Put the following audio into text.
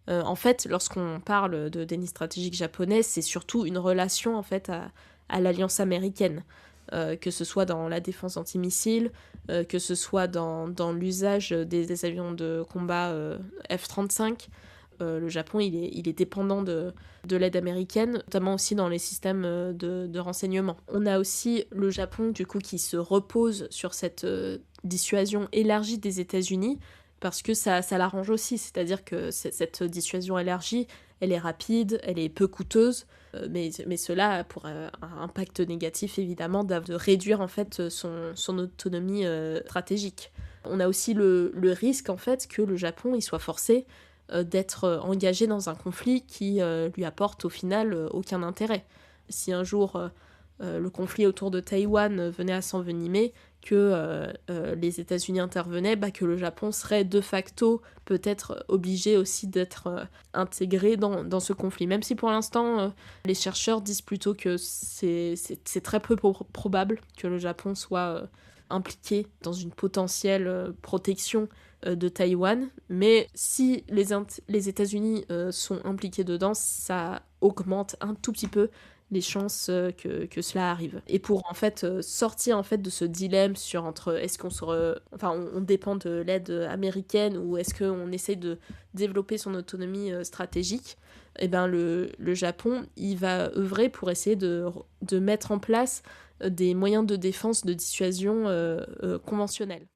En fait, lorsqu'on parle de déni stratégique japonais, c'est surtout une relation en fait à l'alliance américaine, que ce soit dans la défense antimissile, que ce soit dans l'usage des avions de combat F-35. Le Japon, il est dépendant de l'aide américaine, notamment aussi dans les systèmes de renseignement. On a aussi le Japon, du coup, qui se repose sur cette dissuasion élargie des États-Unis, parce que ça l'arrange aussi, c'est-à-dire que cette dissuasion élargie, elle est rapide, elle est peu coûteuse, mais cela a pour un impact négatif, évidemment, de réduire en fait son autonomie stratégique. On a aussi le risque, en fait, que le Japon il soit forcé d'être engagé dans un conflit qui lui apporte au final aucun intérêt. Si un jour le conflit autour de Taïwan venait à s'envenimer, que les États-Unis intervenaient, que le Japon serait de facto peut-être obligé aussi d'être intégré dans ce conflit. Même si pour l'instant, les chercheurs disent plutôt que c'est très peu probable que le Japon soit impliqué dans une potentielle protection de Taïwan, mais si les États-Unis sont impliqués dedans, ça augmente un tout petit peu les chances que cela arrive. Et pour en fait sortir en fait de ce dilemme sur entre est-ce on dépend de l'aide américaine ou est-ce qu'on essaye de développer son autonomie stratégique, eh ben le Japon il va œuvrer pour essayer de mettre en place des moyens de défense de dissuasion conventionnels.